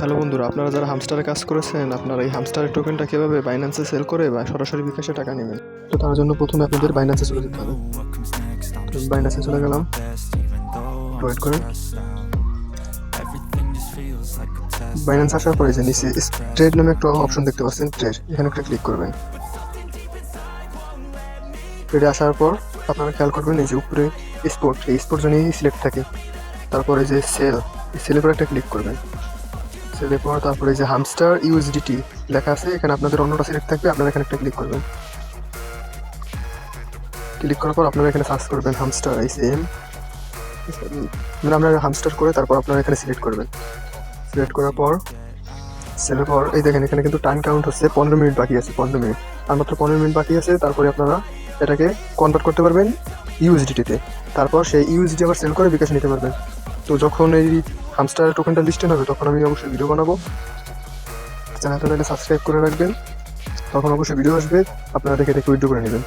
Hello বন্ধুরা, আপনারা যারা হামস্টারে কাজ করেছেন, আপনারা এই হামস্টারের টোকেনটা কীভাবে বাইন্যান্সে সেল করে বা সরাসরি বিকাশে টাকা নেবেন, তো তার জন্য প্রথমে আপনাদের বাইন্যান্সে চলে যেতে হবে। তো বাইন্যান্সে চলে গেলাম, ওয়েট করেন। বাইন্যান্স আসার পরে যে নিচে ট্রেড নামে একটা অপশন দেখতে পাচ্ছেন, ট্রেড, এখানে একটা ক্লিক করবেন। ট্রেডে আসার পর আপনারা খেয়াল করবেন এই যে উপরে স্পোর্ট, এই স্পোর্ট জন্য সিলেক্ট থাকে। তারপরে যে সেল, এই সেলের পর একটা ক্লিক করবেন। সেলের পর তারপরে যে হামস্টার ইউএসডিটি লেখা আছে, এখানে আপনাদের অন্যটা সিলেক্ট থাকবে, আপনারা এখানে একটা ক্লিক করবেন। ক্লিক করার পর আপনারা এখানে সার্চ করবেন হামস্টার ICM, মানে আপনারা হামস্টার করে তারপর আপনারা এখানে সিলেক্ট করবেন। সিলেক্ট করার পর সেলের পর এই দেখেন এখানে কিন্তু টাইম কাউন্ট হচ্ছে 15 মিনিট বাকি আছে, 15 মিনিট, আর মাত্র 15 মিনিট বাকি আছে। তারপরে আপনারা এটাকে কনভার্ট করতে পারবেন ইউএসডিটিতে, তারপর সেই ইউএসডি আবার সেল করে বিকাশ নিতে পারবেন। তো যখন এই হামস্টার টোকেনটা লিস্টেড হবে তখন আমি অবশ্যই ভিডিও বানাবো, চ্যানেলটা সাবস্ক্রাইব করে রাখবেন, তখন অবশ্যই ভিডিও আসবে, আপনারা দেখে উইথড্র করে নেবেন।